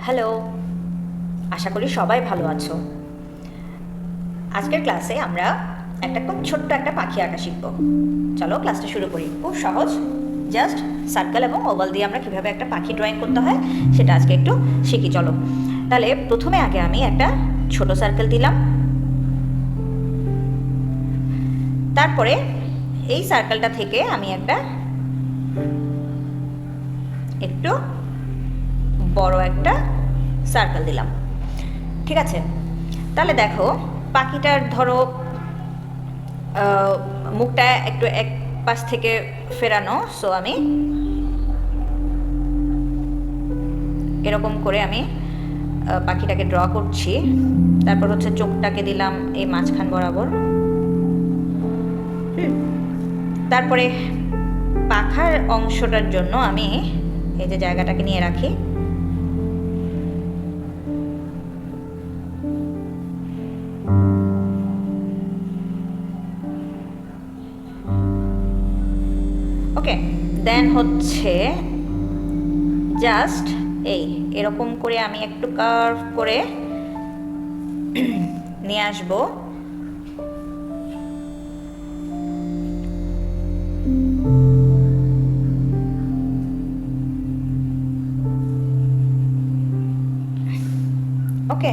Hello, আশা করি সবাই ভালো আছো। আজকের ক্লাসে আমরা খুব ছোট্ট একটা পাখি আঁকা শিখব। চলো ক্লাসটা শুরু করি। খুব সহজ, জাস্ট সার্কেল এবং ওভাল দিয়ে আমরা কীভাবে একটা পাখি ড্রয়িং করতে হয় সেটা আজকে একটু শিখি। চলো তাহলে প্রথমে আগে আমি একটা ছোট সার্কেল দিলাম, তারপরে এই সার্কেলটা থেকে আমি একটু বড় একটা সার্কেল দিলাম। ঠিক আছে, তাহলে দেখো পাখিটার ধরো মুখটা একটু এক পাশ থেকে ফেরানো, সো আমি এরকম করে আমি পাখিটাকে ড্র করছি। তারপর হচ্ছে চোখটাকে দিলাম এই মাঝখান বরাবর। তারপরে পাখার অংশটার জন্য আমি এই যে জায়গাটাকে নিয়ে রাখি, ওকে। দেন হচ্ছে জাস্ট এরকম করে আমি একটু কার্ভ করে নিয়ে আসবো। ওকে,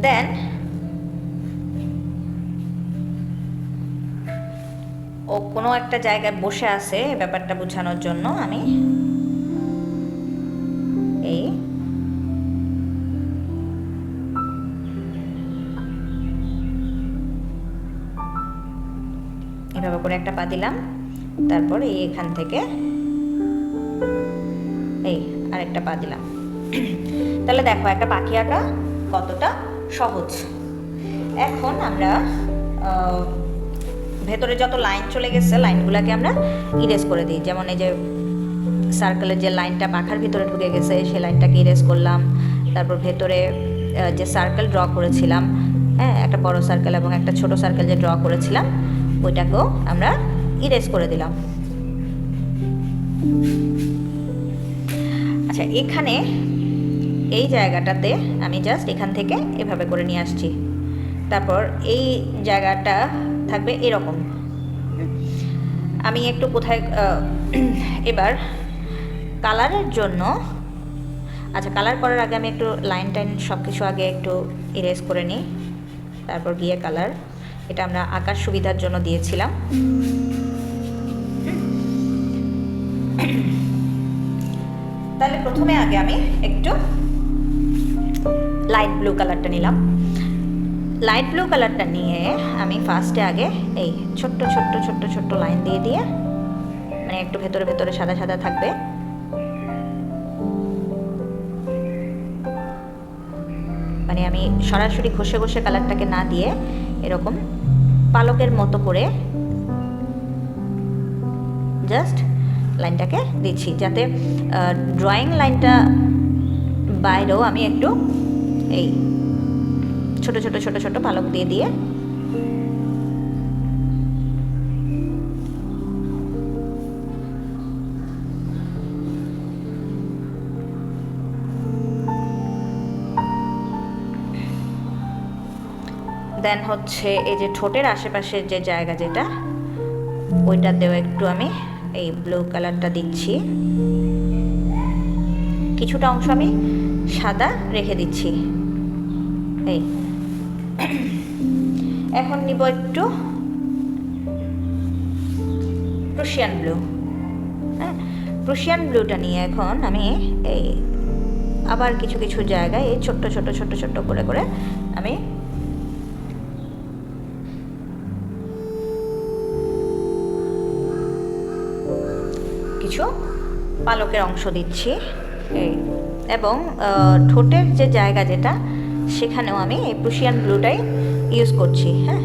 দেন ও কোনো একটা জায়গায় বসে আছে ব্যাপারটা বোঝানোর জন্য আমি এভাবে করে একটা পা দিলাম, তারপর এখান থেকে আরেকটা পা দিলাম। তাহলে দেখো একটা পাখি আঁকা কতটা সহজ। এখন আমরা ভেতরে যত লাইন চলে গেছে লাইনগুলোকে আমরা ইরেজ করে দিই। যেমন এই যে সার্কেলের যে লাইনটা পাখার ভিতরে ঢুকে গেছে সেই লাইনটাকে ইরেজ করলাম। তারপর ভেতরে যে সার্কেল ড্র করেছিলাম, হ্যাঁ, একটা বড় সার্কেল এবং একটা ছোট সার্কেল যে ড্র করেছিলাম ওইটাকেও আমরা ইরেজ করে দিলাম। আচ্ছা, এখানে এই জায়গাটাতে আমি জাস্ট এখান থেকে এভাবে করে নিয়ে আসছি। তারপর এই জায়গাটা থাকবে এরকম। আমি একটু কোথায় এবার কালারের জন্য, আচ্ছা কালার করার আগে আমি একটু লাইন টাইন সব কিছু আগে একটু ইরেজ করে নিই, তারপর গিয়ে কালার। এটা আমরা আঁকার সুবিধার জন্য দিয়েছিলাম। তাহলে প্রথমে আগে আমি একটু লাইট ব্লু কালারটা নিলাম। লাইট ব্লু কালারটা নিয়ে আমি ফার্স্টে আগে এই ছোট্ট ছোট্ট ছোট্ট ছোট্ট লাইন দিয়ে দিয়ে, মানে একটু ভেতরে ভেতরে সাদা সাদা থাকবে, মানে আমি সরাসরি ঘষে ঘষে কালারটাকে না দিয়ে এরকম পালকের মতো করে জাস্ট লাইনটাকে দিচ্ছি, যাতে ড্রয়িং লাইনটা বাইরেও আমি একটু এই ছোট ছোট ছোট ছোট পালক দিয়ে দিয়ে দেন হচ্ছে এই যে ঠোঁটের আশেপাশের যে জায়গা যেটা ওইটাতেও একটু আমি এই ব্লু কালারটা দিচ্ছি। কিছুটা অংশ আমি সাদা রেখে দিচ্ছি। এখন নিব একটু প্রুশিয়ান ব্লু। হ্যাঁ, প্রুশিয়ান ব্লুটা নিয়ে এখন আমি আবার কিছু কিছু জায়গায় ছোট্ট ছোট্ট ছোট্ট ছোট্ট করে করে আমি কিছু পালকের অংশ দিচ্ছি এবং ঠোঁটের যে জায়গা যেটা সেখানেও আমি এই প্রুশিয়ান ব্লুটাই ইউজ করছি। হ্যাঁ,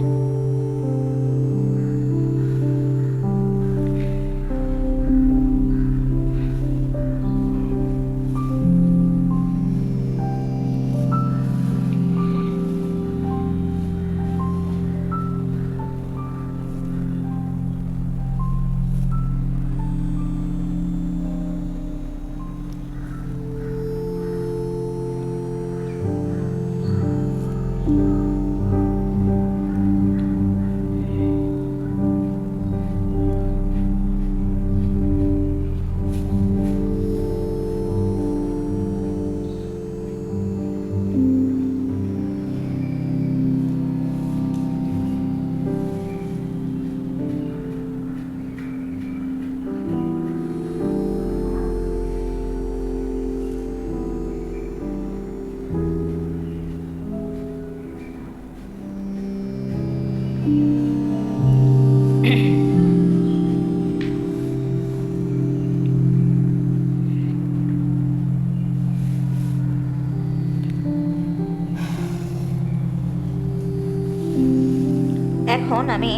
আমি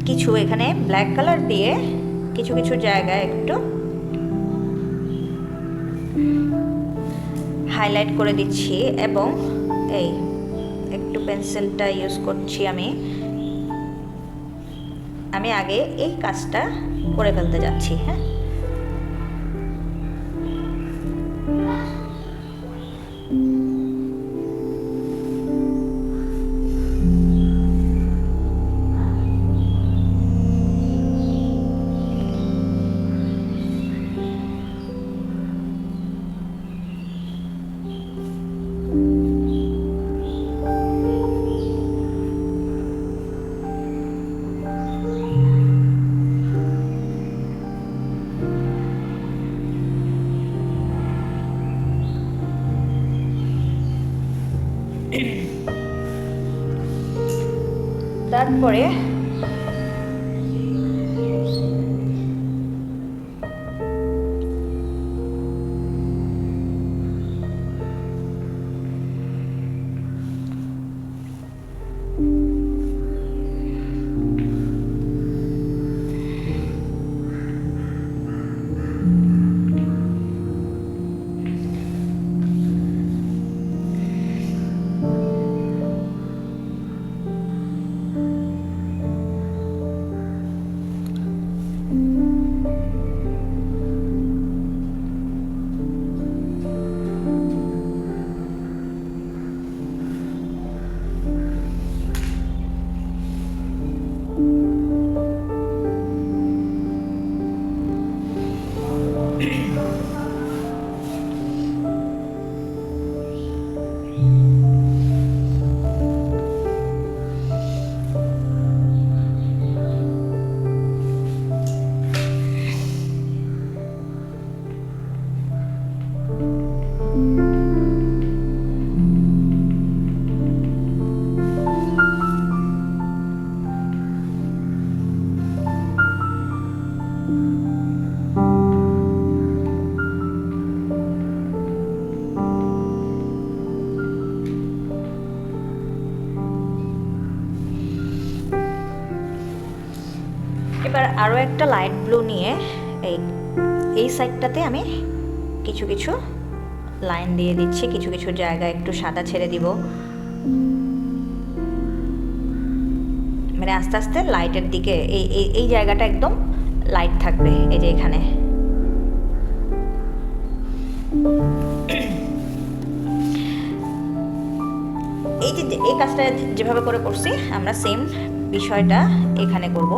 কিছু এখানে ব্ল্যাক কালার দিয়ে কিছু কিছু জায়গায় একটু হাইলাইট করে দিচ্ছি এবং এই একটু পেন্সিলটা ইউজ করছি আমি আগে এই কাজটা করে ফেলতে যাচ্ছি। হ্যাঁ, তারপরে এবার আরও একটা লাইট ব্লু নিয়ে এই সাইডটাতে আমি কিছু কিছু লাইন দিয়ে দিচ্ছি, কিছু কিছু জায়গায় একটু সাদা ছেড়ে দিব, মানে আস্তে আস্তে লাইটের দিকে এই জায়গাটা একদম লাইট থাকবে। এই যে এখানে এই কাজটা যেভাবে করে করছি আমরা সেম বিষয়টা এখানে করব।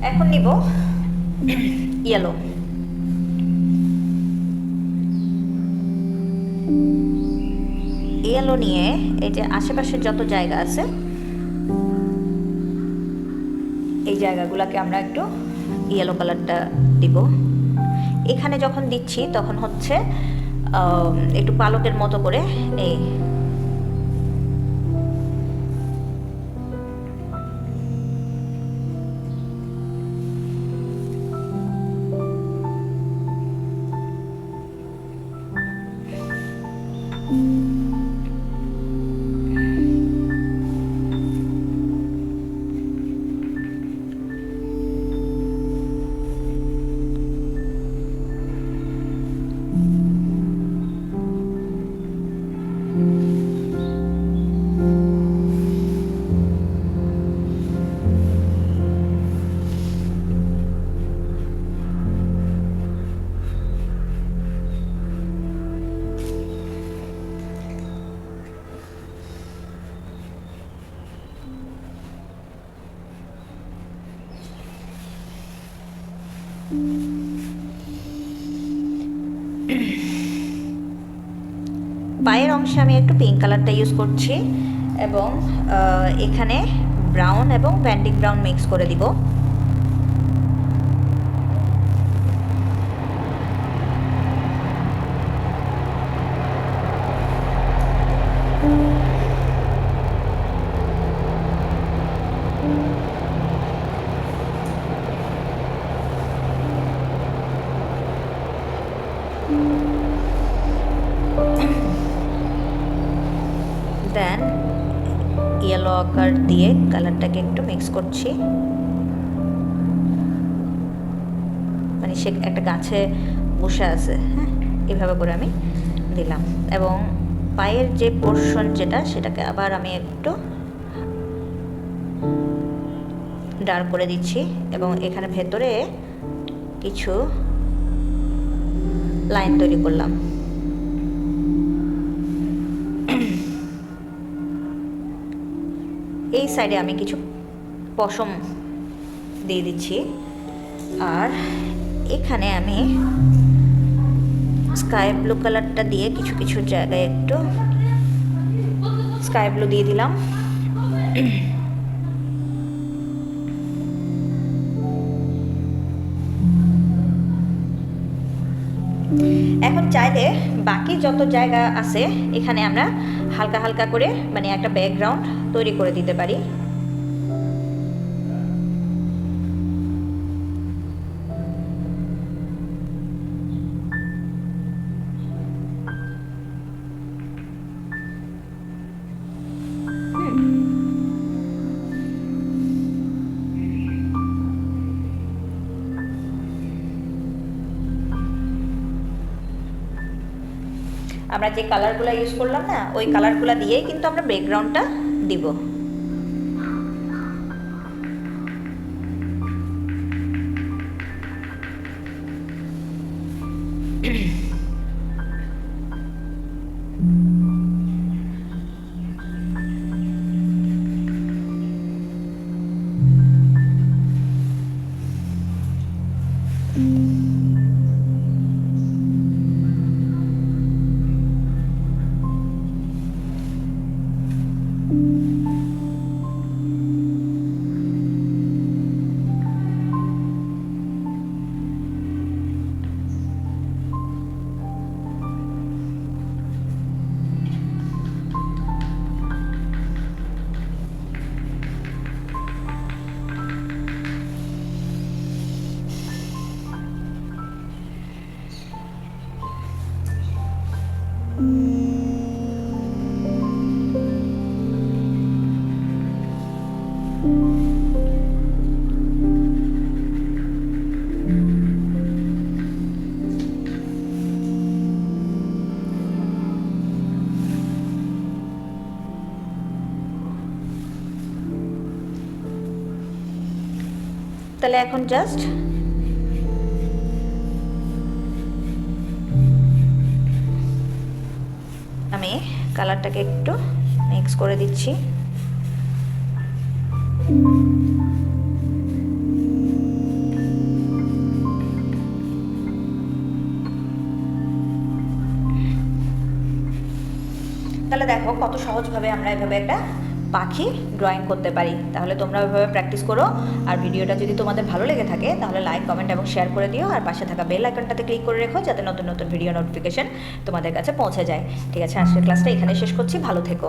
এখন নিব ইয়েলো। ইয়েলো নিয়ে এই যে আশেপাশের যত জায়গা আছে এই জায়গাগুলোকে আমরা একটু ইয়েলো কালারটা দিব। এখানে যখন দিচ্ছি তখন হচ্ছে একটু পালকের মতো করে এই পায়ের অংশে আমি একটু পিঙ্ক কালারটা ইউজ করছি এবং এখানে ব্রাউন এবং ব্যান্ডিক ব্রাউন মিক্স করে দিব। দেন ইয়েলো আকার দিয়ে কালারটাকে একটু মিক্স করছি, মানে সে একটা গাছে বসে আছে, হ্যাঁ, এভাবে করে আমি দিলাম। এবং পায়ের যে পোর্শন যেটা, সেটাকে আবার আমি একটু ডার্ক করে দিচ্ছি এবং এখানে ভেতরে কিছু লাইন তৈরি করলাম। এই সাইডে আমি কিছু পশম দিয়ে দিচ্ছি, আর এখানে আমি স্কাই ব্লু কালারটা দিয়ে কিছু কিছু জায়গায় একটু স্কাই ব্লু দিয়ে দিলাম। এখন চাইলে বাকি যত জায়গা আছে এখানে আমরা হালকা হালকা করে মানে একটা ব্যাকগ্রাউন্ড তৈরি করে দিতে পারি। আমরা যে কালারগুলো ইউজ করলাম না, ওই কালারগুলো দিয়েই কিন্তু আমরা ব্যাকগ্রাউন্ডটা দিব। তাহলে এখন জাস্ট আমি কালারটাকে একটু মিক্স করে দিচ্ছি। তাহলে দেখো কত সহজভাবে আমরা এভাবে একটা পাখি ড্রয়িং করতে পারি। তাহলে তোমরা ওইভাবে প্র্যাকটিস করো। আর ভিডিওটা যদি তোমাদের ভালো লেগে থাকে তাহলে লাইক, কমেন্ট এবং শেয়ার করে দিও। আর পাশে থাকা বেল আইকনটাতে ক্লিক করে রেখো যাতে নতুন নতুন ভিডিও নোটিফিকেশন তোমাদের কাছে পৌঁছে যায়। ঠিক আছে, আজকের ক্লাসটা এখানে শেষ করছি। ভালো থেকো।